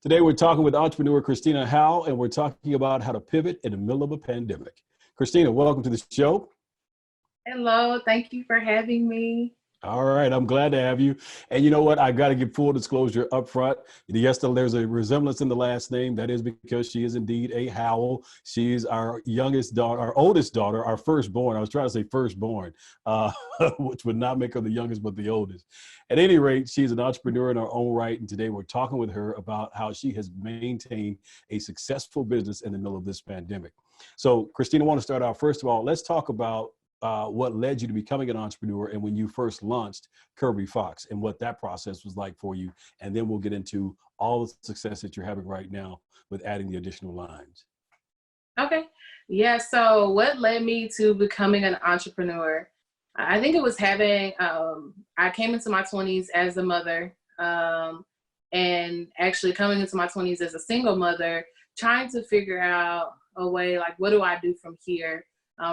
Today, we're talking with entrepreneur Christina Howe, and we're talking about how to pivot in the middle of a pandemic. Christina, welcome to the show. Hello, thank you for having me. All right, I'm glad to have you. And you know what? I got to give full disclosure up front. Yes, there's a resemblance in the last name. That is because she is indeed a Howell. She's our youngest daughter, our oldest daughter, our firstborn. I was trying to say firstborn, which would not make her the youngest, but the oldest. At any rate, she's an entrepreneur in her own right. And today we're talking with her about how she has maintained a successful business in the middle of this pandemic. So, Christina, I want to start out. First of all, let's talk about what led you to becoming an entrepreneur and when you first launched Curvy Fox and what that process was like for you. And then we'll get into all the success that you're having right now with adding the additional lines. Okay. Yeah. So what led me to becoming an entrepreneur? I think it was having, I came into my 20s as a mother, and actually coming into my 20s as a single mother, trying to figure out a way, like, what do I do from here?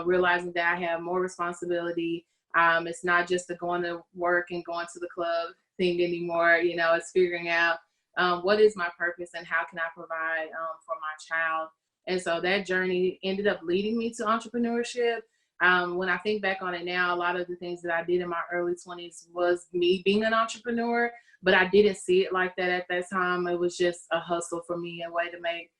Realizing that I have more responsibility. It's not just the going to work and going to the club thing anymore. You know, it's figuring out what is my purpose and how can I provide for my child. And so that journey ended up leading me to entrepreneurship. When I think back on it now, a lot of the things that I did in my early 20s was me being an entrepreneur, but I didn't see it like that at that time. It was just a hustle for me, a way to make,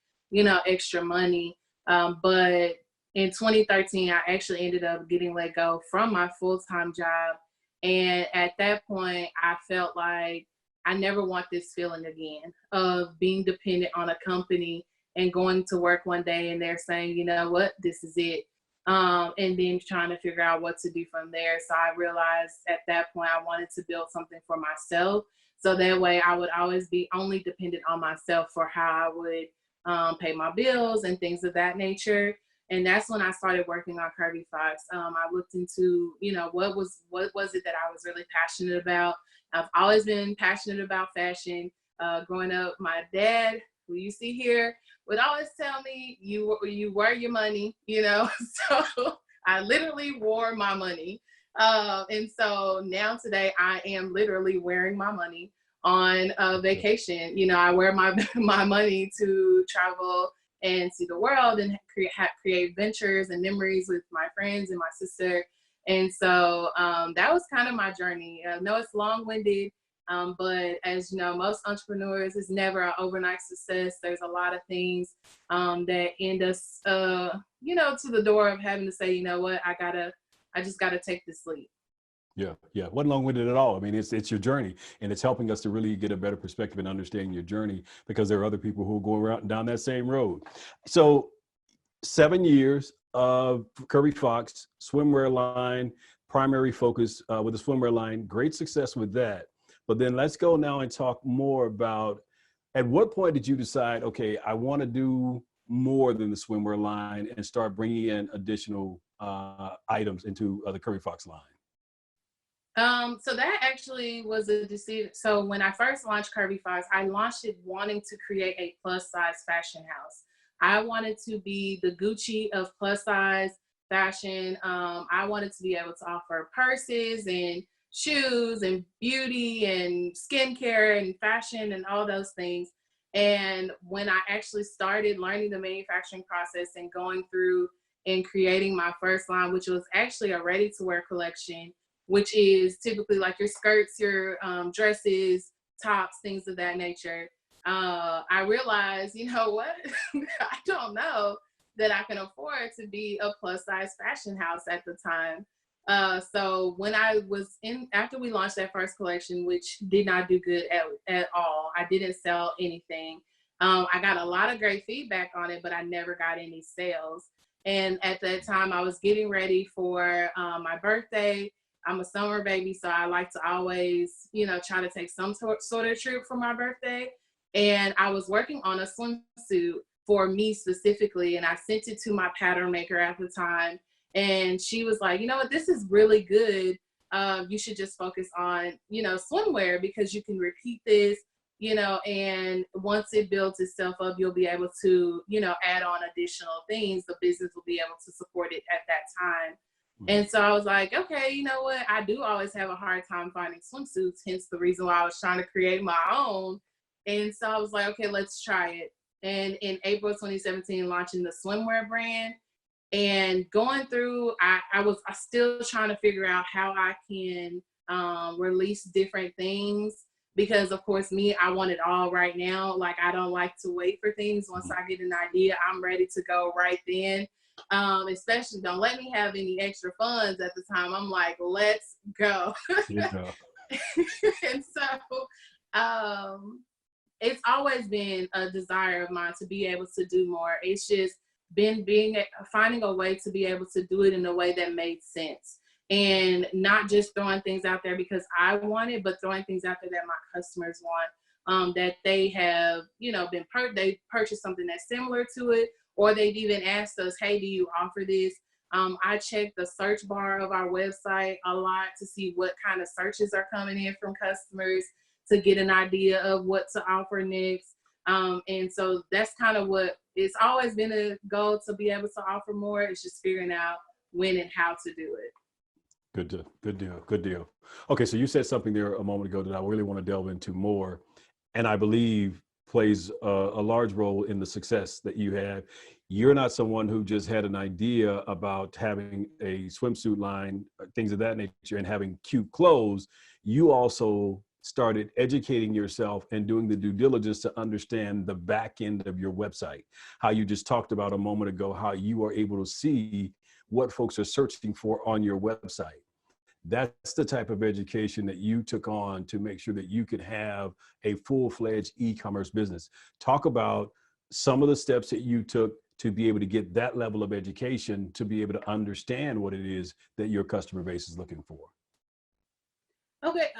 extra money. But in 2013, I actually ended up getting let go from my full-time job. And at that point, I felt like I never want this feeling again of being dependent on a company and going to work one day and they're saying, you know what, this is it. And then trying to figure out what to do from there. So I realized at that point, I wanted to build something for myself. So that way I would always be only dependent on myself for how I would pay my bills and things of that nature. And that's when I started working on Curvy Fox. I looked into, what was it that I was really passionate about. I've always been passionate about fashion. Growing up, my dad, who you see here, would always tell me, you wear your money, So I literally wore my money. And so now today I am literally wearing my money on vacation. I wear my money to travel and see the world and create ventures and memories with my friends and my sister. And so that was kind of my journey. I know it's long-winded, but as you know, most entrepreneurs, it's never an overnight success. There's a lot of things that end us, to the door of having to say, you know what, I just gotta take this leap. Yeah. Wasn't long-winded at all. I mean, it's your journey, and it's helping us to really get a better perspective and understanding your journey because there are other people who are going around down that same road. So 7 years of Curvy Fox, swimwear line, primary focus with the swimwear line, great success with that. But then let's go now and talk more about, at what point did you decide, okay, I want to do more than the swimwear line and start bringing in additional items into the Curvy Fox line? So that actually was a decision. So when I first launched Curvy Fox, I launched it wanting to create a plus size fashion house. I wanted to be the Gucci of plus size fashion. I wanted to be able to offer purses and shoes and beauty and skincare and fashion and all those things. And when I actually started learning the manufacturing process and going through and creating my first line, which was actually a ready to wear collection, which is typically like your skirts, your dresses, tops, things of that nature. I realized, you know what, I don't know that I can afford to be a plus size fashion house at the time. So when after we launched that first collection, which did not do good at all, I didn't sell anything. I got a lot of great feedback on it, but I never got any sales. And at that time I was getting ready for my birthday. I'm a summer baby, so I like to always, try to take some sort of trip for my birthday. And I was working on a swimsuit for me specifically, and I sent it to my pattern maker at the time. And she was like, you know what, this is really good. You should just focus on, swimwear because you can repeat this, and once it builds itself up, you'll be able to, add on additional things. The business will be able to support it at that time. And so I was like, okay, you know what? I do always have a hard time finding swimsuits, hence the reason why I was trying to create my own. And so I was like, okay, let's try it. And in April 2017, launching the swimwear brand and going through, I was still trying to figure out how I can release different things because of course I want it all right now. Like I don't like to wait for things. Once I get an idea, I'm ready to go right then. Especially don't let me have any extra funds at the time. I'm like, let's go. Yeah. And so it's always been a desire of mine to be able to do more. It's just been finding a way to be able to do it in a way that made sense and not just throwing things out there because I want it, but throwing things out there that my customers want, that they have, they purchased something that's similar to it, or they've even asked us, hey, do you offer this? I check the search bar of our website a lot to see what kind of searches are coming in from customers to get an idea of what to offer next. And so that's kind of what it's always been a goal, to be able to offer more. It's just figuring out when and how to do it. Good deal. Okay, so you said something there a moment ago that I really want to delve into more, and I believe plays a large role in the success that you have. You're not someone who just had an idea about having a swimsuit line, things of that nature, and having cute clothes. You also started educating yourself and doing the due diligence to understand the back end of your website. How you just talked about a moment ago, how you are able to see what folks are searching for on your website. That's the type of education that you took on to make sure that you could have a full-fledged e-commerce business. Talk about some of the steps that you took to be able to get that level of education, to be able to understand what it is that your customer base is looking for. Okay,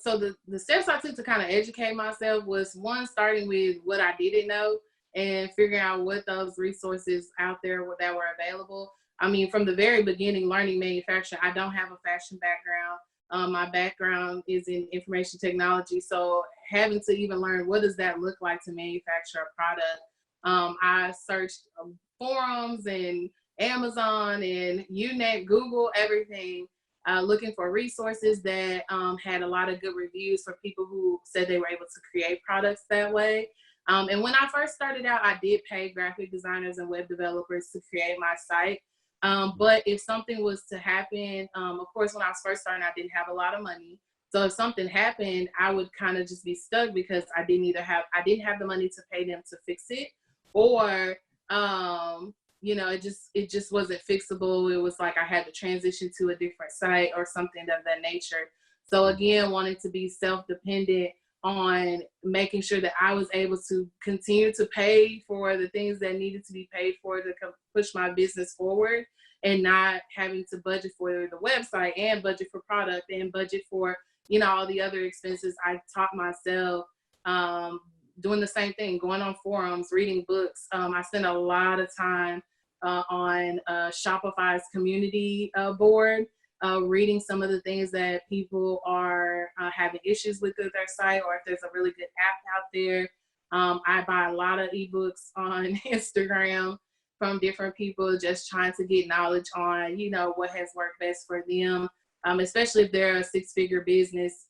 so the steps I took to kind of educate myself was, one, starting with what I didn't know and figuring out what those resources out there that were available. I mean, from the very beginning, learning manufacturing, I don't have a fashion background. My background is in information technology. So having to even learn what does that look like to manufacture a product. I searched forums and Amazon and Google, everything, looking for resources that had a lot of good reviews for people who said they were able to create products that way. And when I first started out, I did pay graphic designers and web developers to create my site. But if something was to happen, of course, when I was first starting, I didn't have a lot of money. So if something happened, I would kind of just be stuck because I didn't have the money to pay them to fix it, or it just wasn't fixable. It was like I had to transition to a different site or something of that nature. So again, wanting to be self-dependent on making sure that I was able to continue to pay for the things that needed to be paid for to push my business forward, and not having to budget for the website and budget for product and budget for, all the other expenses. I taught myself doing the same thing, going on forums, reading books. I spent a lot of time on Shopify's community board, reading some of the things that people are having issues with their site, or if there's a really good app out there. I buy a lot of ebooks on Instagram from different people, just trying to get knowledge on, what has worked best for them, especially if they're a six-figure business.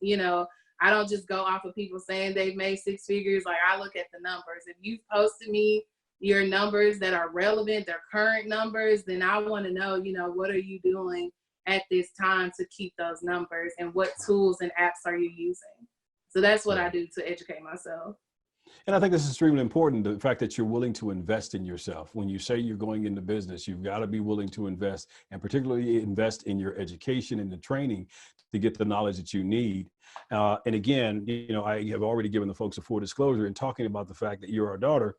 I don't just go off of people saying they've made six figures. Like, I look at the numbers. If you've posted me your numbers that are relevant, their current numbers, then I want to know, what are you doing at this time to keep those numbers, and what tools and apps are you using? So that's what I do to educate myself. And I think this is extremely important, the fact that you're willing to invest in yourself. When you say you're going into business, you've got to be willing to invest, and particularly invest in your education and the training to get the knowledge that you need. And again, I have already given the folks a full disclosure in talking about the fact that you're our daughter.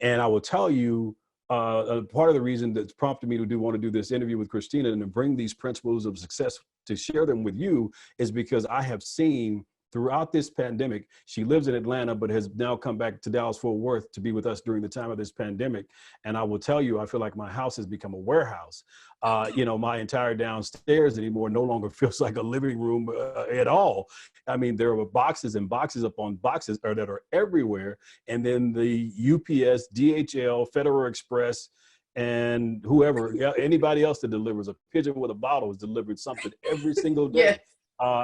And I will tell you, part of the reason that's prompted me to want to do this interview with Christina and to bring these principles of success to share them with you is because I have seen throughout this pandemic, she lives in Atlanta, but has now come back to Dallas-Fort Worth to be with us during the time of this pandemic. And I will tell you, I feel like my house has become a warehouse. My entire downstairs anymore no longer feels like a living room at all. I mean, there are boxes and boxes upon boxes that are everywhere. And then the UPS, DHL, Federal Express, and whoever, anybody else that delivers a pigeon with a bottle is delivered something every single day. Yes.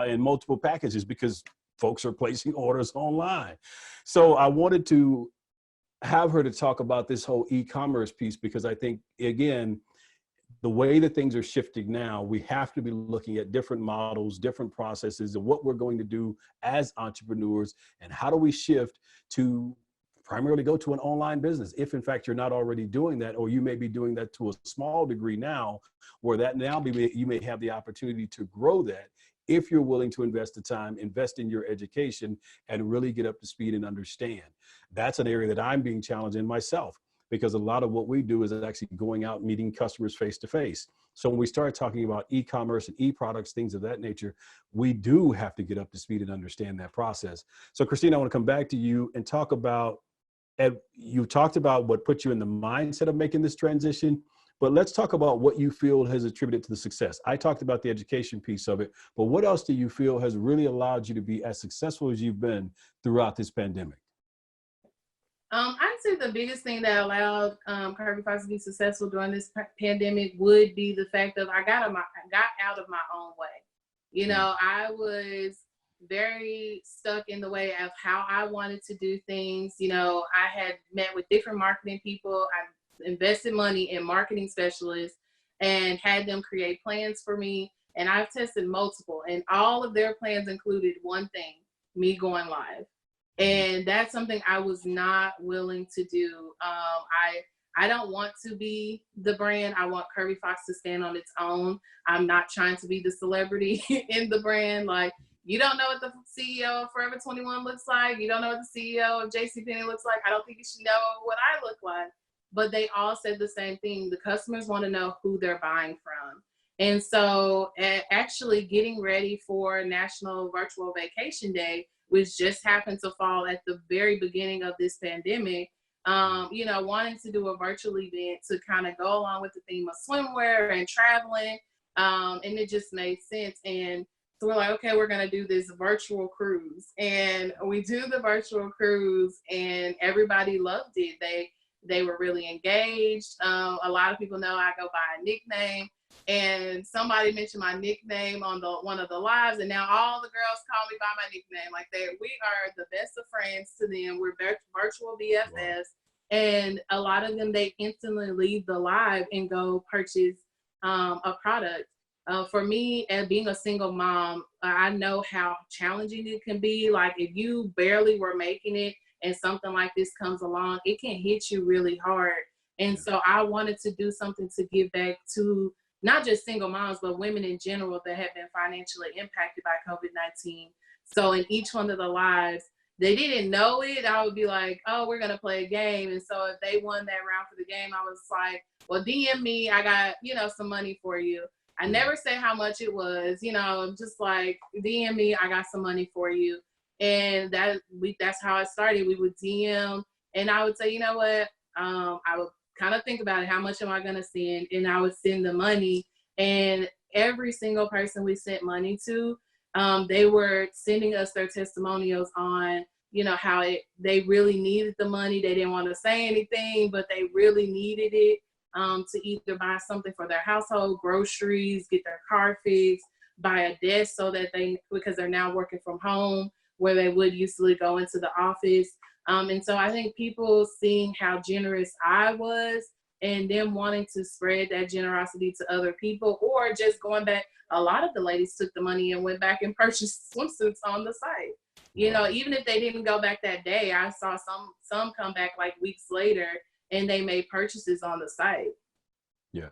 In multiple packages, because folks are placing orders online. So I wanted to have her to talk about this whole e-commerce piece, because I think, again, the way that things are shifting now, we have to be looking at different models, different processes, and what we're going to do as entrepreneurs, and how do we shift to primarily go to an online business, if in fact you're not already doing that, or you may be doing that to a small degree now, where that now you may have the opportunity to grow that if you're willing to invest the time, invest in your education, and really get up to speed and understand. That's an area that I'm being challenged in myself, because a lot of what we do is actually going out and meeting customers face to face. So when we start talking about e-commerce and e-products, things of that nature, we do have to get up to speed and understand that process. So Christina, I want to come back to you and talk about, and you talked about what put you in the mindset of making this transition, but let's talk about what you feel has attributed to the success. I talked about the education piece of it, but what else do you feel has really allowed you to be as successful as you've been throughout this pandemic? I'd say the biggest thing that allowed Curvy Fox to be successful during this pandemic would be the fact of I got out of my own way. You know, I was very stuck in the way of how I wanted to do things. You know, I had met with different marketing people. I invested money in marketing specialists and had them create plans for me. And I've tested multiple, and all of their plans included one thing: me going live. And that's something I was not willing to do. I don't want to be the brand. I want Curvy Fox to stand on its own. I'm not trying to be the celebrity in the brand. Like, you don't know what the CEO of Forever 21 looks like. You don't know what the CEO of JCPenney looks like. I don't think you should know what I look like. But they all said the same thing. The customers want to know who they're buying from. And so actually getting ready for National Virtual Vacation Day, which just happened to fall at the very beginning of this pandemic, you know, wanting to do a virtual event to kind of go along with the theme of swimwear and traveling. And it just made sense. And so we're like, okay, we're going to do this virtual cruise. And we do the virtual cruise, and everybody loved it. They were really engaged. A lot of people know I go by a nickname. And somebody mentioned my nickname on one of the lives, and now all the girls call me by my nickname. Like, we are the best of friends to them. We're virtual BFFs. Wow. And a lot of them, they instantly leave the live and go purchase a product. For me, as being a single mom, I know how challenging it can be. Like, if you barely were making it and something like this comes along, it can hit you really hard. And so I wanted to do something to give back to not just single moms, but women in general that have been financially impacted by COVID-19. So in each one of the lives, they didn't know it. I would be like, oh, we're going to play a game. And so if they won that round for the game, I was like, well, DM me. I got, you know, some money for you. I never say how much it was, you know, just like, DM me. I got some money for you. And that's how it started. We would DM, and I would say, you know what, I would kind of think about it. How much am I going to send? And I would send the money. And every single person we sent money to, they were sending us their testimonials on, you know, how they really needed the money. They didn't want to say anything, but they really needed it to either buy something for their household, groceries, get their car fixed, buy a desk so that because they're now working from home where they would usually go into the office. And so I think people seeing how generous I was and them wanting to spread that generosity to other people, or just going back, a lot of the ladies took the money and went back and purchased swimsuits on the site. You know, even if they didn't go back that day, I saw some come back like weeks later and they made purchases on the site. Yeah.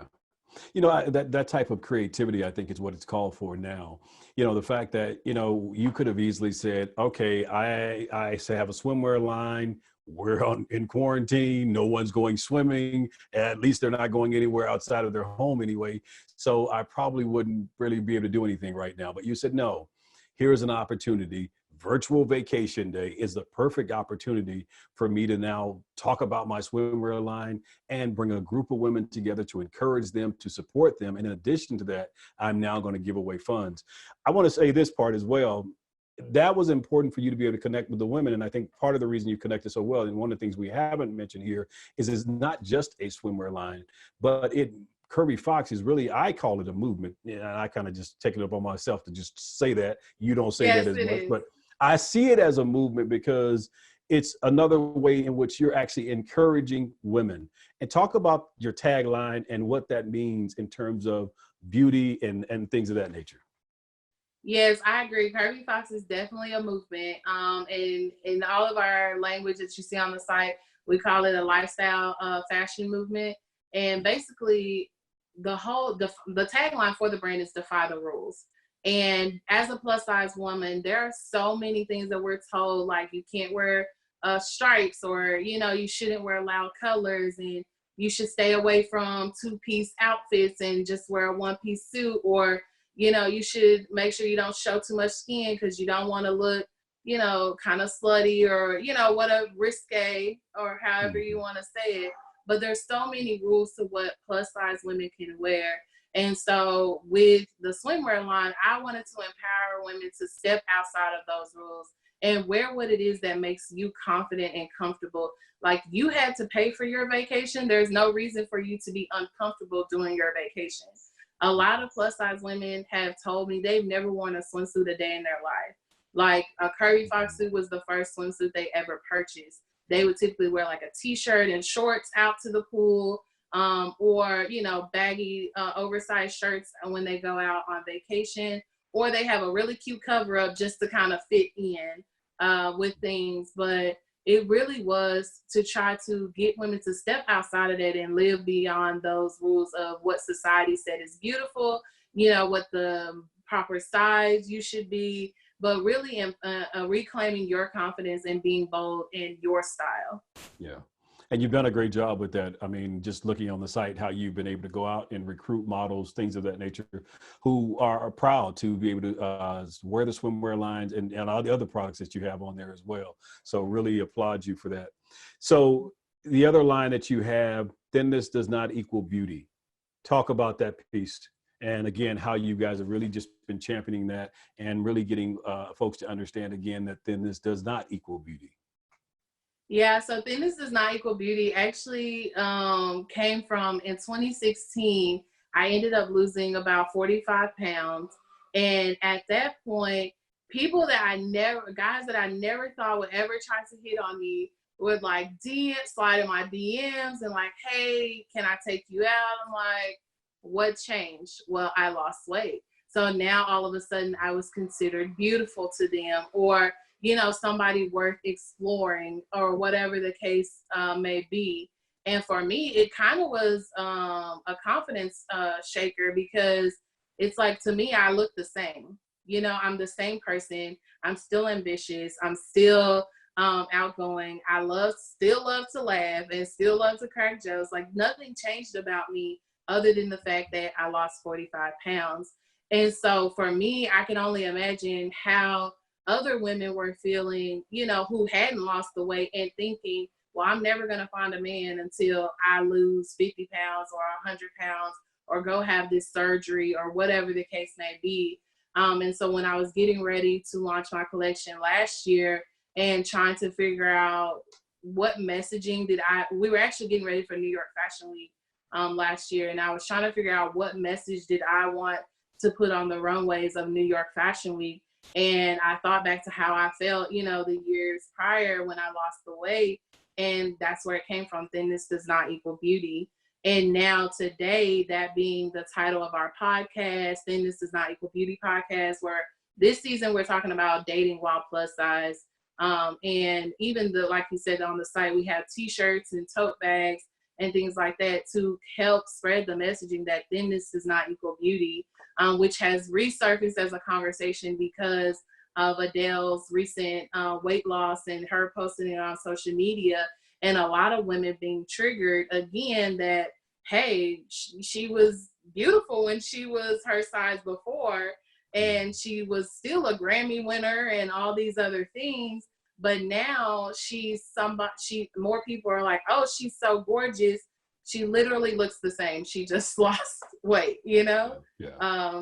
You know, that type of creativity, I think, is what it's called for now. You know, the fact that, you know, you could have easily said, okay, I say have a swimwear line. We're in quarantine. No one's going swimming. At least they're not going anywhere outside of their home anyway. So I probably wouldn't really be able to do anything right now. But you said, no, here's an opportunity. Virtual Vacation Day is the perfect opportunity for me to now talk about my swimwear line and bring a group of women together to encourage them, to support them. And in addition to that, I'm now going to give away funds. I want to say this part as well. That was important for you to be able to connect with the women. And I think part of the reason you connected so well, and one of the things we haven't mentioned here, is it's not just a swimwear line, but Curvy Fox is really, I call it a movement. And I kind of just take it up on myself to just say that. You don't say that as much, I see it as a movement because it's another way in which you're actually encouraging women. And talk about your tagline and what that means in terms of beauty and things of that nature. Yes, I agree. Curvy Fox is definitely a movement. And in all of our language that you see on the site, we call it a lifestyle fashion movement. And basically, the tagline for the brand is defy the rules. And as a plus size woman, there are so many things that we're told, like you can't wear stripes, or you shouldn't wear loud colors, and you should stay away from two-piece outfits and just wear a one-piece suit, or you should make sure you don't show too much skin because you don't want to look, kind of slutty, or, whatever, risque, or however you want to say it. But there's so many rules to what plus size women can wear. And so with the swimwear line, I wanted to empower women to step outside of those rules and wear what it is that makes you confident and comfortable. Like, you had to pay for your vacation. There's no reason for you to be uncomfortable doing your vacation. A lot of plus size women have told me they've never worn a swimsuit a day in their life. Like, a Curvy Fox suit was the first swimsuit they ever purchased. They would typically wear like a t-shirt and shorts out to the pool, or, baggy, oversized shirts when they go out on vacation, or they have a really cute cover up just to kind of fit in with things. But it really was to try to get women to step outside of that and live beyond those rules of what society said is beautiful, what the proper size you should be, but really reclaiming your confidence and being bold in your style. Yeah. And you've done a great job with that. I mean, just looking on the site, how you've been able to go out and recruit models, things of that nature, who are proud to be able to wear the swimwear lines and all the other products that you have on there as well. So really applaud you for that. So the other line that you have, thinness does not equal beauty. Talk about that piece. And again, how you guys have really just been championing that and really getting folks to understand again that thinness does not equal beauty. Yeah, so thinness does not equal beauty actually came from, in 2016, I ended up losing about 45 pounds. And at that point, guys that I never thought would ever try to hit on me would like slide in my DMs and like, hey, can I take you out? I'm like, what changed? Well, I lost weight. So now all of a sudden I was considered beautiful to them, or somebody worth exploring, or whatever the case may be. And for me, it kind of was a confidence shaker, because it's like, to me, I look the same. I'm the same person. I'm still ambitious. I'm still outgoing. Still love to laugh and still love to crack jokes. Like, nothing changed about me other than the fact that I lost 45 pounds. And so for me, I can only imagine how other women were feeling, who hadn't lost the weight and thinking, well, I'm never going to find a man until I lose 50 pounds or 100 pounds or go have this surgery or whatever the case may be. And so when I was getting ready to launch my collection last year and trying to figure out what messaging we were actually getting ready for New York Fashion Week last year. And I was trying to figure out what message did I want to put on the runways of New York Fashion Week. And I thought back to how I felt, the years prior when I lost the weight. And that's where it came from. Thinness does not equal beauty. And now today, that being the title of our podcast, Thinness Does Not Equal Beauty podcast, where this season we're talking about dating while plus size. And even like you said on the site, we have t-shirts and tote bags and things like that to help spread the messaging that thinness does not equal beauty, which has resurfaced as a conversation because of Adele's recent weight loss and her posting it on social media, and a lot of women being triggered again that, hey, she was beautiful when she was her size before, and she was still a Grammy winner and all these other things. But now more people are like, oh, she's so gorgeous. She literally looks the same. She just lost weight, Yeah.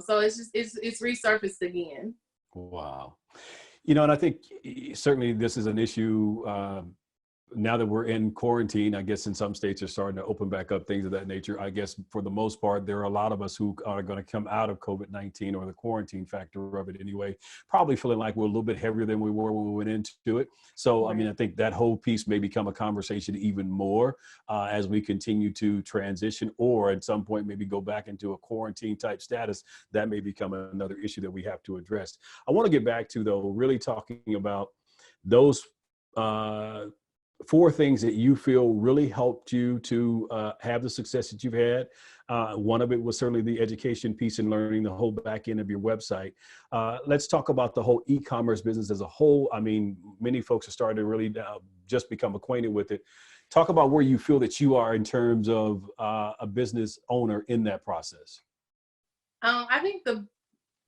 So it's resurfaced again. Wow. And I think certainly this is an issue now that we're in quarantine, I guess in some states are starting to open back up, things of that nature. I guess for the most part, there are a lot of us who are going to come out of COVID-19 or the quarantine factor of it anyway, probably feeling like we're a little bit heavier than we were when we went into it. So, I mean, I think that whole piece may become a conversation even more as we continue to transition, or at some point, maybe go back into a quarantine type status. That may become another issue that we have to address. I want to get back to, though, really talking about those four things that you feel really helped you to have the success that you've had. One of it was certainly the education piece and learning the whole back end of your website. Let's talk about the whole e-commerce business as a whole. I mean, many folks are starting to really just become acquainted with it. Talk about where you feel that you are in terms of a business owner in that process. I think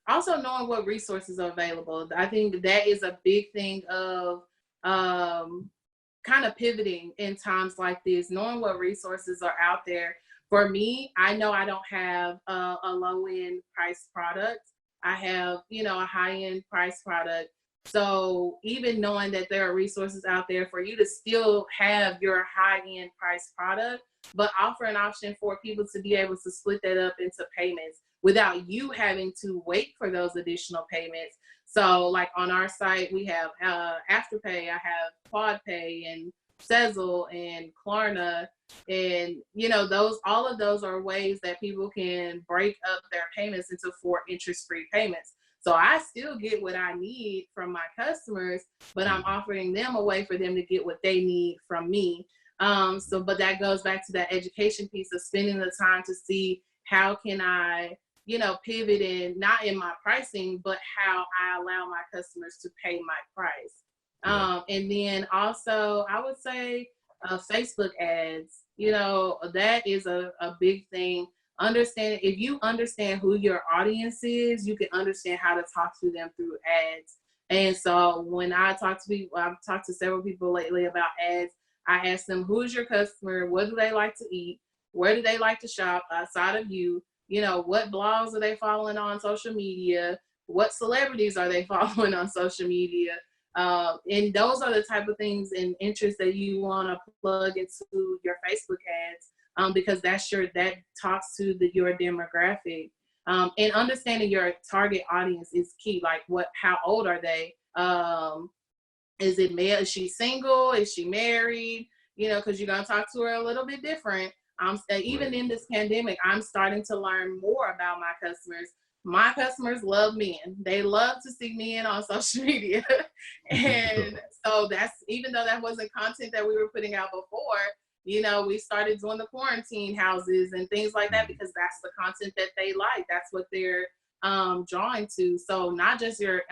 also knowing what resources are available. I think that is a big thing of kind of pivoting in times like this, knowing what resources are out there. For me, I know I don't have a low-end price product. I have, a high-end price product. So even knowing that there are resources out there for you to still have your high-end price product, but offer an option for people to be able to split that up into payments without you having to wait for those additional payments. So like on our site, we have Afterpay, I have QuadPay and Sezzle and Klarna. And, all of those are ways that people can break up their payments into 4 interest-free payments. So I still get what I need from my customers, but I'm offering them a way for them to get what they need from me. But that goes back to that education piece of spending the time to see how can I, pivot in, not in my pricing, but how I allow my customers to pay my price. And then also I would say Facebook ads, that is a big thing. If you understand who your audience is, you can understand how to talk to them through ads. And so when I talk to people, I've talked to several people lately about ads. I ask them, who is your customer? What do they like to eat? Where do they like to shop outside of you? What blogs are they following on social media? What celebrities are they following on social media? And those are the type of things and interests that you want to plug into your Facebook ads, because that talks to your demographic. And understanding your target audience is key. Like how old are they? Is it male? Is she single? Is she married? Because you're going to talk to her a little bit different. Even in this pandemic, I'm starting to learn more about my customers. My customers love men. They love to see men on social media. And so even though that wasn't content that we were putting out before, we started doing the quarantine houses and things like that, because that's the content that they like. That's what they're drawing to. So not just your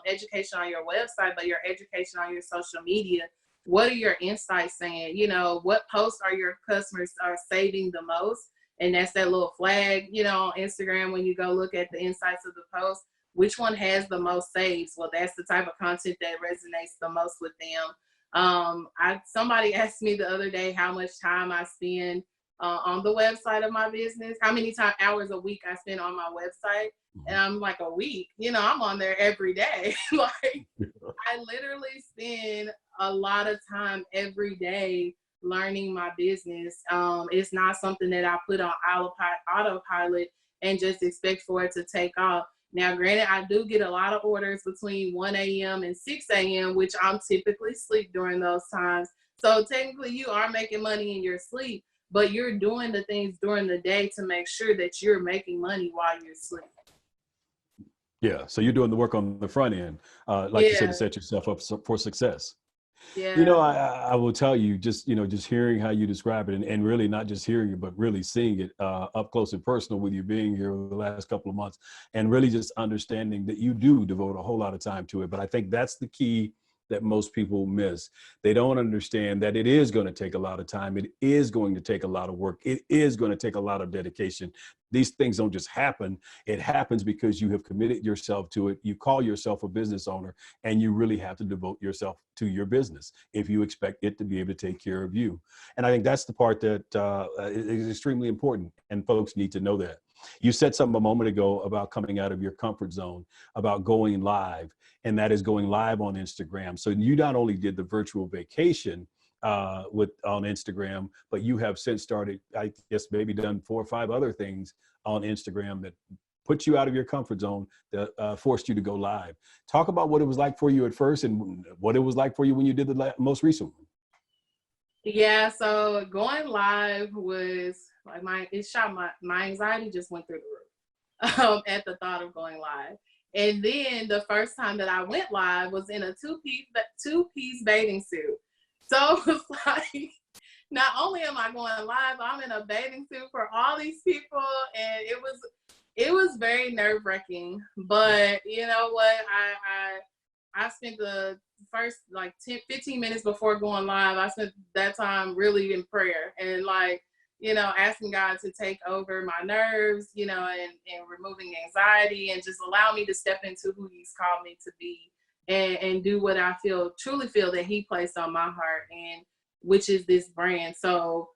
education on your website, but your education on your social media. What are your insights saying? What posts are your customers are saving the most? And that's that little flag, on Instagram, when you go look at the insights of the post, which one has the most saves? Well, that's the type of content that resonates the most with them. Somebody asked me the other day how much time I spend on the website of my business, how many hours a week I spend on my website. And I'm like, a week, I'm on there every day. Like, I literally spend a lot of time every day learning my business. It's not something that I put on autopilot and just expect for it to take off. Now, granted, I do get a lot of orders between 1 a.m. and 6 a.m., which I'm typically asleep during those times. So technically you are making money in your sleep, but you're doing the things during the day to make sure that you're making money while you're asleep. Yeah. So you're doing the work on the front end, like you said, to set yourself up for success. Yeah. I will tell you, just hearing how you describe it, and really not just hearing it, but really seeing it up close and personal with you being here over the last couple of months, and really just understanding that you do devote a whole lot of time to it. But I think that's the key that most people miss. They don't understand that it is going to take a lot of time. It is going to take a lot of work. It is going to take a lot of dedication. These things don't just happen. It happens because you have committed yourself to it. You call yourself a business owner, and you really have to devote yourself to your business if you expect it to be able to take care of you. And I think that's the part that is extremely important, and folks need to know that. You said something a moment ago about coming out of your comfort zone, about going live, and that is going live on Instagram. So you not only did the virtual vacation, with on Instagram, but you have since started, I guess, maybe done 4 or 5 other things on Instagram that put you out of your comfort zone, that forced you to go live. Talk about what it was like for you at first and what it was like for you when you did the most recent one. Yeah, so going live was like my anxiety just went through the roof at the thought of going live. And then the first time that I went live was in a two-piece bathing suit. So it was like, not only am I going live, I'm in a bathing suit for all these people, and it was very nerve-wracking. But you know what? I spent the first like 10-15 minutes before going live. I spent that time really in prayer and like, you know, asking God to take over my nerves, you know, and removing anxiety and just allow me to step into who he's called me to be and do what I truly feel that he placed on my heart, and which is this brand. So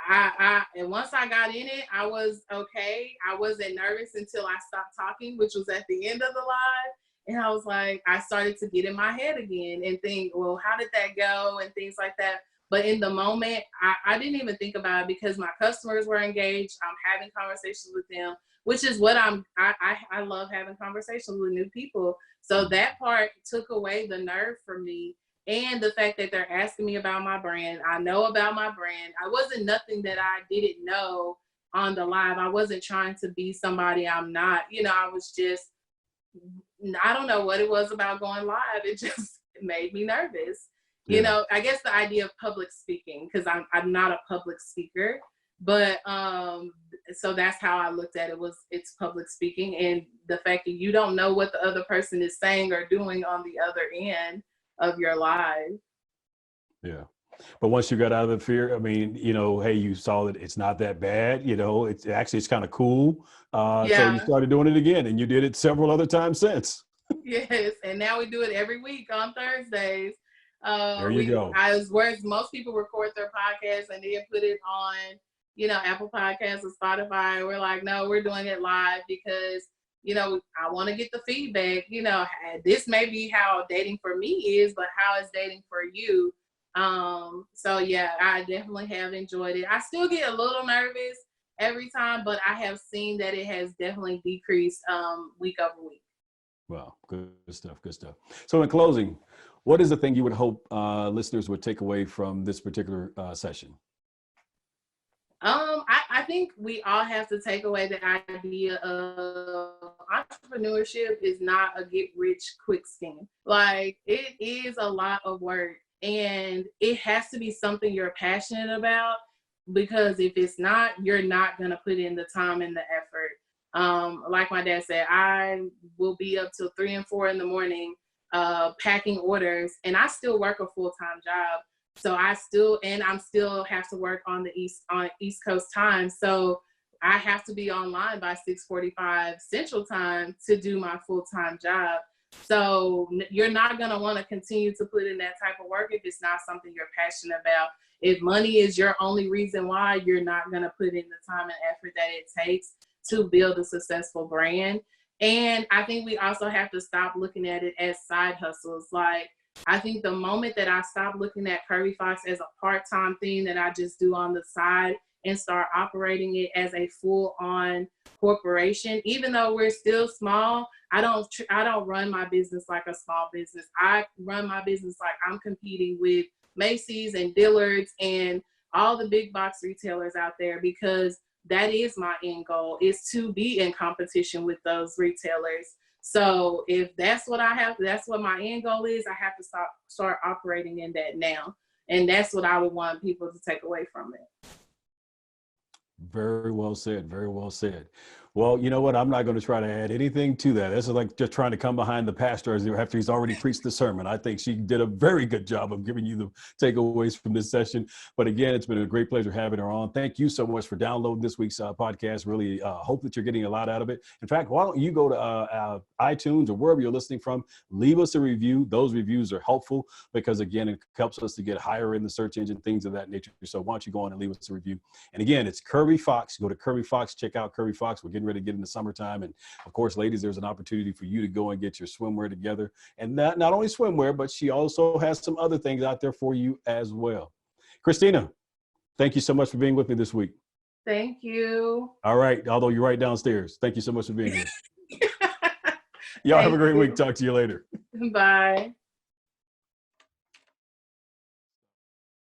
and once I got in it, I was okay. I wasn't nervous until I stopped talking, which was at the end of the live. And I was like, I started to get in my head again and think, well, how did that go? And things like that. But in the moment, I didn't even think about it because my customers were engaged. I'm having conversations with them, which is what I love having conversations with new people. So that part took away the nerve from me. And the fact that they're asking me about my brand. I know about my brand. I wasn't nothing that I didn't know on the live. I wasn't trying to be somebody I'm not. You know, I was just, I don't know what it was about going live. It just made me nervous. Yeah. You know, I guess the idea of public speaking, because I'm not a public speaker, but so that's how I looked at it, it's public speaking, and the fact that you don't know what the other person is saying or doing on the other end of your live. Yeah. But once you got out of the fear, I mean, you know, hey, you saw that it's not that bad, you know, it's kind of cool. So you Yeah. started doing it again, and you did it several other times since. Yes. And now we do it every week on Thursdays. There you go. Whereas most people record their podcasts and then put it on, you know, Apple Podcasts or Spotify. We're like, no, we're doing it live because, you know, I want to get the feedback. You know, this may be how dating for me is, but how is dating for you? So yeah, I definitely have enjoyed it. I still get a little nervous every time, but I have seen that it has definitely decreased week over week. Wow, good stuff, good stuff. So in closing, what is the thing you would hope listeners would take away from this particular session? I think we all have to take away the idea of entrepreneurship is not a get rich quick scheme. Like, it is a lot of work, and it has to be something you're passionate about, because if it's not, you're not going to put in the time and the effort. Like my dad said, I will be up till 3 and 4 in the morning packing orders, and I still work a full-time job. So I'm still have to work on East Coast time. So I have to be online by 6:45 Central Time to do my full-time job. So you're not going to want to continue to put in that type of work if it's not something you're passionate about. If money is your only reason why, you're not going to put in the time and effort that it takes to build a successful brand. And I think we also have to stop looking at it as side hustles. Like, I think the moment that I stop looking at Curvy Fox as a part-time thing that I just do on the side and start operating it as a full-on corporation, even though we're still small, I don't run my business like a small business. I run my business like I'm competing with Macy's and Dillard's and all the big box retailers out there, because that is my end goal, is to be in competition with those retailers. So if that's what that's what my end goal is, I have to start operating in that now. And that's what I would want people to take away from it. Very well said. Very well said. Well, you know what? I'm not going to try to add anything to that. This is like just trying to come behind the pastor after he's already preached the sermon. I think she did a very good job of giving you the takeaways from this session. But again, it's been a great pleasure having her on. Thank you so much for downloading this week's podcast. Really hope that you're getting a lot out of it. In fact, why don't you go to iTunes or wherever you're listening from, leave us a review. Those reviews are helpful because, again, it helps us to get higher in the search engine, things of that nature. So why don't you go on and leave us a review? And again, it's Curvy Fox. Go to Curvy Fox, check out Curvy Fox. We'll get getting ready to get into summertime. And of course, ladies, there's an opportunity for you to go and get your swimwear together. And not only swimwear, but she also has some other things out there for you as well. Christina, thank you so much for being with me this week. Thank you. All right. Although you're right downstairs. Thank you so much for being here. Y'all have a great week. Talk to you later. Bye.